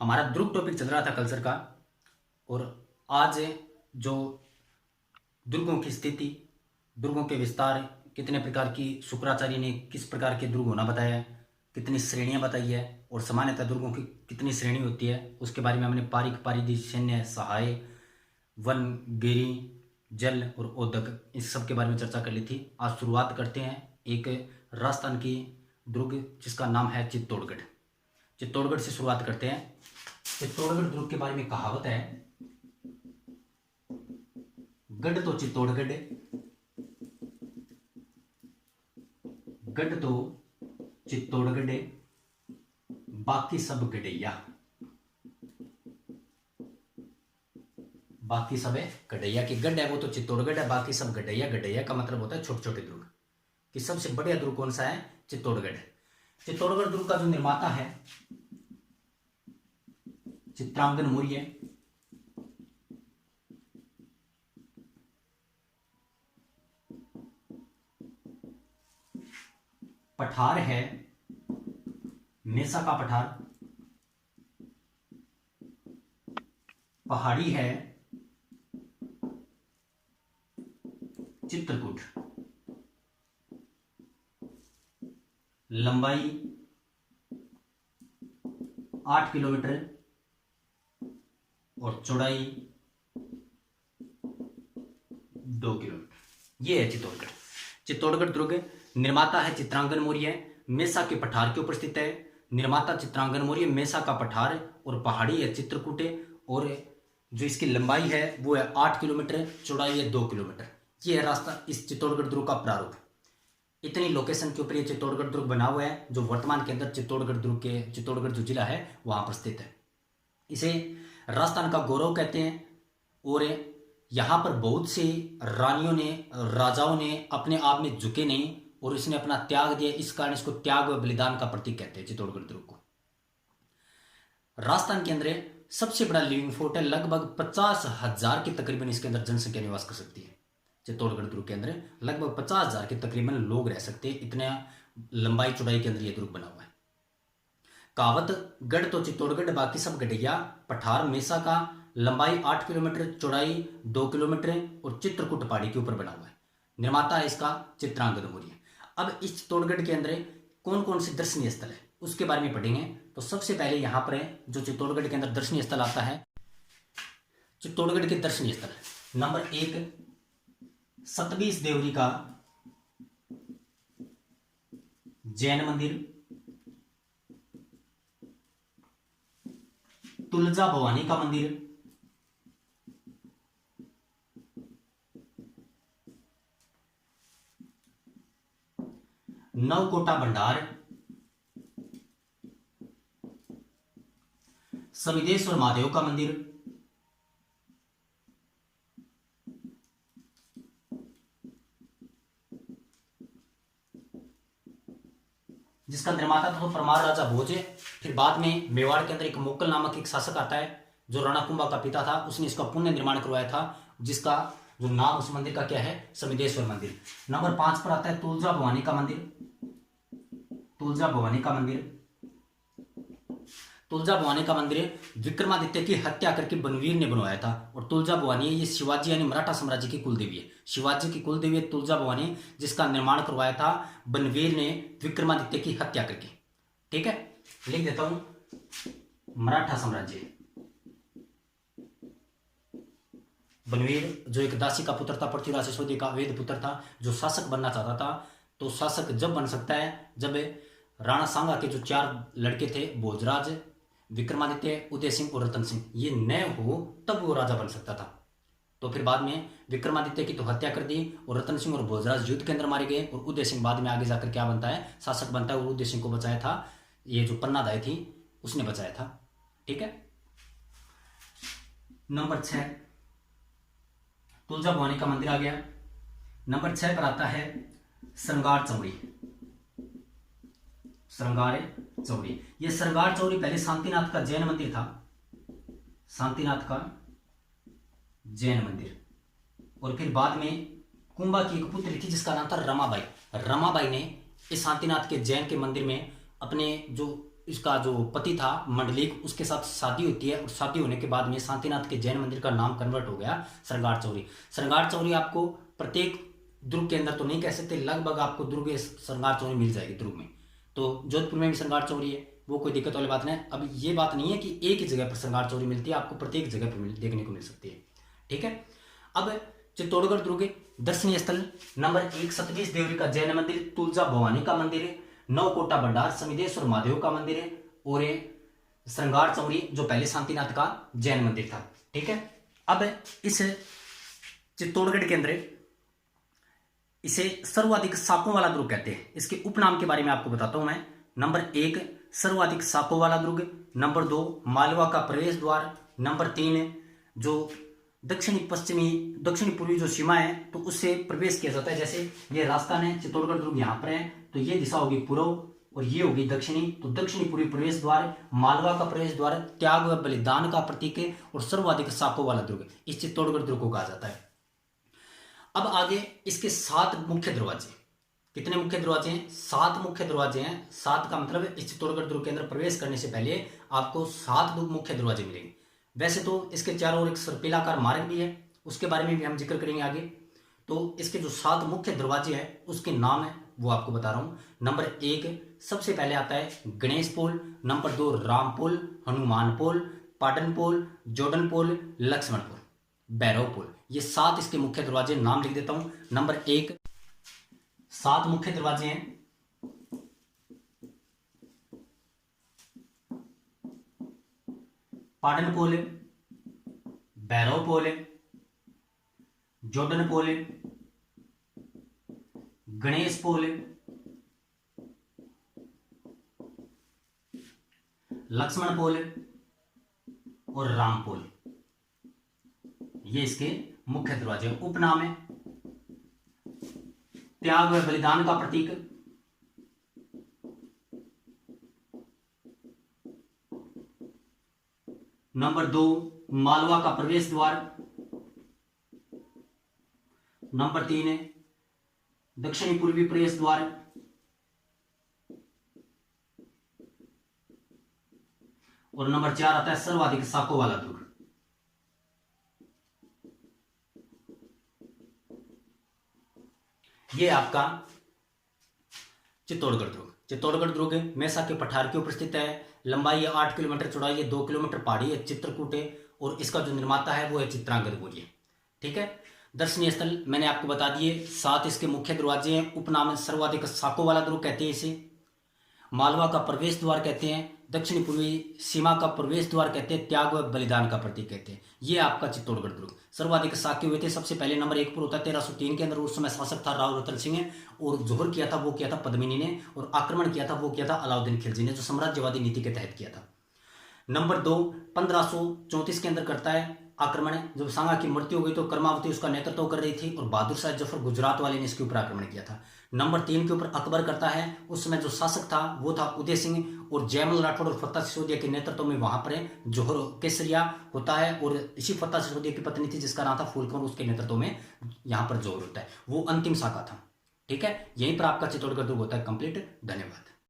हमारा दुर्ग टॉपिक चल रहा था कल्चर का। और आज जो दुर्गों की स्थिति, दुर्गों के विस्तार, कितने प्रकार की शुक्राचार्य ने किस प्रकार के दुर्ग होना बताया है, कितनी श्रेणियां बताई है और सामान्यतः दुर्गों की कितनी श्रेणी होती है, उसके बारे में हमने पारिक, पारिधि, सैन्य, सहाय, वन, गिरी, जल और औदक, इस सब के बारे में चर्चा कर ली थी। आज शुरुआत करते हैं एक राजस्थान की दुर्ग जिसका नाम है चित्तौड़गढ़। चित्तौड़गढ़ से शुरुआत करते हैं। चित्तौड़गढ़ दुर्ग के बारे में कहावत है, गढ़ तो चित्तौड़गढ़, गढ़ तो चित्तौड़गढ़, बाकी सब गढ़ैया। बाकी सब है गढ़ैया की गढ़ है वो तो चित्तौड़गढ़ है, बाकी सब गढ़ैया। गढ़ैया का मतलब होता है छोटे छोटे दुर्ग। कि सबसे बढ़िया दुर्ग कौन सा है? चित्तौड़गढ़। चित्तौड़गढ़ दुर्ग का जो निर्माता है चित्रांगन मौर्य। पठार है मेसा का पठार। पहाड़ी है चित्रकूट। लंबाई 8 किलोमीटर और चौड़ाई 2 किलोमीटर। ये है चित्तौड़गढ़। चित्तौड़गढ़ दुर्ग निर्माता है चित्रांगन मौर्य, मेसा के पठार के ऊपर स्थित है। निर्माता चित्रांगन मौर्य, मेसा का पठार और पहाड़ी है चित्रकूट। और जो इसकी लंबाई है वो है 8 किलोमीटर, चौड़ाई है 2 किलोमीटर। ये है रास्ता इस चित्तौड़गढ़ दुर्ग का प्रारूप। इतनी लोकेशन के ऊपर ये चित्तौड़गढ़ दुर्ग बना हुआ है जो वर्तमान के अंदर चित्तौड़गढ़ दुर्ग के चित्तौड़गढ़ जो जिला है वहां पर स्थित है। इसे राजस्थान का गौरव कहते हैं। और यहाँ पर बहुत से रानियों ने, राजाओं ने अपने आप में झुके नहीं और इसने अपना त्याग दिया, इस कारण इसको त्याग व बलिदान का प्रतीक कहते हैं चित्तौड़गढ़ दुर्ग को। राजस्थान के अंदर सबसे बड़ा लिविंग फोर्ट है, लगभग 50,000 की तकरीबन इसके अंदर जनसंख्या निवास कर सकती है। चित्तौड़गढ़ दुर्ग के अंदर लगभग 50,000 के तकरीबन लोग रह सकते हैं। इतने लंबाई चौड़ाई के अंदर यह दुर्ग बना हुआ है। कहावत, गढ़ तो चित्तौड़गढ़ बाकी सब गढ़ैया। पठार मेसा का, लंबाई 8 किलोमीटर, चौड़ाई 2 किलोमीटर और चित्रकूट पहाड़ी के ऊपर बना हुआ है। निर्माता है इसका चित्रांगन मौर्य। अब इस चित्तौड़गढ़ के अंदर कौन कौन से दर्शनीय स्थल है उसके बारे में पढ़ेंगे। तो सबसे पहले यहां पर है जो चित्तौड़गढ़ के अंदर दर्शनीय स्थल आता है। चित्तौड़गढ़ के दर्शनीय स्थल नंबर 1, सतबीस देवरी का जैन मंदिर, तुलजा भवानी का मंदिर, नवकोटा भंडार, समिदेश्वर महादेव का मंदिर, जिसका निर्माता था तो परमार राजा भोज। फिर बाद में मेवाड़ के अंदर एक मोकल नामक एक शासक आता है जो राणा कुंभा का पिता था, उसने इसका पुण्य निर्माण करवाया था, जिसका जो नाम उस मंदिर का क्या है? समिदेश्वर मंदिर। नंबर 5 पर आता है तुलजा भवानी का मंदिर। तुलजा भवानी का मंदिर, तुलजा भवानी का मंदिर विक्रमादित्य की हत्या करके बनवीर ने बनवाया था। और तुलजा भवानी ये शिवाजी यानी मराठा साम्राज्य की कुलदेवी है। शिवाजी की कुलदेवी है तुलजा भवानी, जिसका निर्माण करवाया था बनवीर ने विक्रमादित्य की हत्या करके। ठीक है, लिख देता हूं, मराठा साम्राज्य। बनवीर जो एक दासी का पुत्र था, पृथ्वीराज सिसोदिया का अवैध पुत्र था, जो शासक बनना चाहता था। तो शासक जब बन सकता है जब राणा सांगा के जो 4 लड़के थे, भोजराज, विक्रमादित्य, उदय सिंह और रतन सिंह, ये न हो तब वो राजा बन सकता था। तो फिर बाद में विक्रमादित्य की तो हत्या कर दी और रतन सिंह और भोजराज युद्ध के अंदर मारे गए। और उदय सिंह बाद में आगे जाकर क्या बनता है? शासक बनता है। और उदय सिंह को बचाया था ये जो पन्नादाई थी उसने बचाया था। ठीक है। नंबर 6 तुलजा भवानी का मंदिर आ गया। नंबर 6 पर आता है श्रृंगार चौड़ी। श्रृंगार चौड़ी, यह श्रृंगार चौड़ी पहले शांतिनाथ का जैन मंदिर था। शांतिनाथ का जैन मंदिर। और फिर बाद में कुंभा की एक पुत्री थी जिसका नाम था रमाबाई। रमाबाई ने इस शांतिनाथ के जैन के मंदिर में अपने जो इसका जो पति था मंडलिक, उसके साथ शादी होती है और शादी होने के बाद में शांतिनाथ के जैन मंदिर का नाम कन्वर्ट हो गया श्रृंगार चौरी। श्रृंगार चौरी आपको प्रत्येक दुर्ग के अंदर तो नहीं कह सकते, लगभग आपको दुर्ग श्रृंगार चौरी मिल जाएगी दुर्ग में। तो जोधपुर में भी श्रृंगार चौरी है, वो कोई दिक्कत वाली बात नहीं। अब ये बात नहीं है कि एक ही जगह पर श्रृंगार चौरी मिलती है, आपको प्रत्येक जगह पर देखने को मिल सकती है। ठीक है। अब चित्तौड़गढ़ दुर्ग दर्शनीय स्थल नंबर 1 सतवीस देवरी का जैन मंदिर, तुलजा भवानी का मंदिर है, नवकोटा भंडार समिदेश्वर महादेव का मंदिर है, और श्रृंगार चौरी जो पहले शांतिनाथ का जैन मंदिर था। ठीक है। अब इस चित्तौड़गढ़ के अंदर इसे सर्वाधिक सापों वाला दुर्ग कहते हैं। इसके उपनाम के बारे में आपको बताता हूं मैं। नंबर 1 सर्वाधिक सापों वाला दुर्ग, नंबर 2 मालवा का प्रवेश द्वार, नंबर 3 जो दक्षिणी पूर्वी जो सीमा है तो उससे प्रवेश किया जाता है। जैसे ये राजस्थान है, चित्तौड़गढ़ दुर्ग यहाँ पर है, तो ये दिशा होगी पूर्व और ये होगी दक्षिणी, तो दक्षिणी पूर्वी प्रवेश द्वार, मालवा का प्रवेश द्वार, त्याग व बलिदान का प्रतीक है और सर्वाधिक सापों वाला दुर्ग इस चित्तौड़गढ़ दुर्ग को कहा जाता है। अब आगे इसके 7 मुख्य दरवाजे। कितने मुख्य दरवाजे हैं? 7 मुख्य दरवाजे हैं। 7 का मतलब इस चित्तौड़गढ़ दुर्ग के अंदर प्रवेश करने से पहले आपको 7 मुख्य दरवाजे मिलेंगे। वैसे तो इसके चारों ओर एक सर्पिलाकार मार्ग भी है, उसके बारे में भी हम जिक्र करेंगे आगे। तो इसके जो 7 मुख्य दरवाजे हैं उसके नाम है वो आपको बता रहा हूं। नंबर 1 सबसे पहले आता है गणेश पोल, नंबर 2 राम पोल, हनुमान पोल, पाटन पोल, जोडन पोल, लक्ष्मण पोल, भैरव पोल। ये 7 इसके मुख्य दरवाजे, नाम लिख देता हूं। नंबर 1 7 मुख्य दरवाजे हैं। पाटन पोल, भैरव पोल, जोडन पोल, गणेश पोल, लक्ष्मण पोल और राम पोल। ये इसके मुख्य दरवाजे। उपनाम है त्याग व बलिदान का प्रतीक, नंबर 2 मालवा का प्रवेश द्वार, नंबर 3 दक्षिणी पूर्वी प्रवेश द्वार, और नंबर 4 आता है सर्वाधिक साकों वाला दुर्ग। ये आपका चित्तौड़गढ़ दुर्ग। चित्तौड़गढ़ दुर्ग मेसा के पठार के ऊपर स्थित है। लंबाई है 8 किलोमीटर, चौड़ाई है 2 किलोमीटर, पहाड़ी है, चित्रकूट है, और इसका जो निर्माता है वो है चित्रांगद मौर्य। ठीक है। दर्शनीय स्थल मैंने आपको बता दिए। 7 इसके मुख्य दरवाजे हैं। उपनाम है सर्वाधिक साकों वाला दुर्ग कहते हैं इसे, मालवा का प्रवेश द्वार कहते हैं, दक्षिणी पूर्वी सीमा का प्रवेश द्वार कहते हैं, त्याग व बलिदान का प्रतीक कहते हैं। ये आपका चित्तौड़गढ़ दुर्ग। सर्वाधिक साके हुए थे। सबसे पहले नंबर 1 पर होता है 1303 के अंदर, उस समय शासक था राव रतन सिंह है, और जोहर किया था वो किया था पद्मिनी ने, और आक्रमण किया था वो किया था अलाउद्दीन खिलजी ने, जो साम्राज्यवादी नीति के तहत किया था। नंबर 2 1534 के अंदर करता है आक्रमण। जब सांगा की मृत्यु हो गई तो कर्मावती उसका नेतृत्व कर रही थी, और बहादुर शाह जफर गुजरात वाले ने इसके ऊपर आक्रमण किया था। नंबर 3 के ऊपर अकबर करता है। उस समय जो शासक था वो था उदय सिंह, और जयमल राठौड़ और फत्ता सिसोदिया के नेतृत्व में वहां पर जोहर केसरिया होता है, और इसी फत्ता सिसोदिया की पत्नी थी जिसका नाम था फूलकौर, उसके नेतृत्व में यहाँ पर जोहर होता है। वो अंतिम शाखा था। ठीक है। यहीं पर आपका चित्तौड़गढ़ दुर्ग होता है कंप्लीट। धन्यवाद।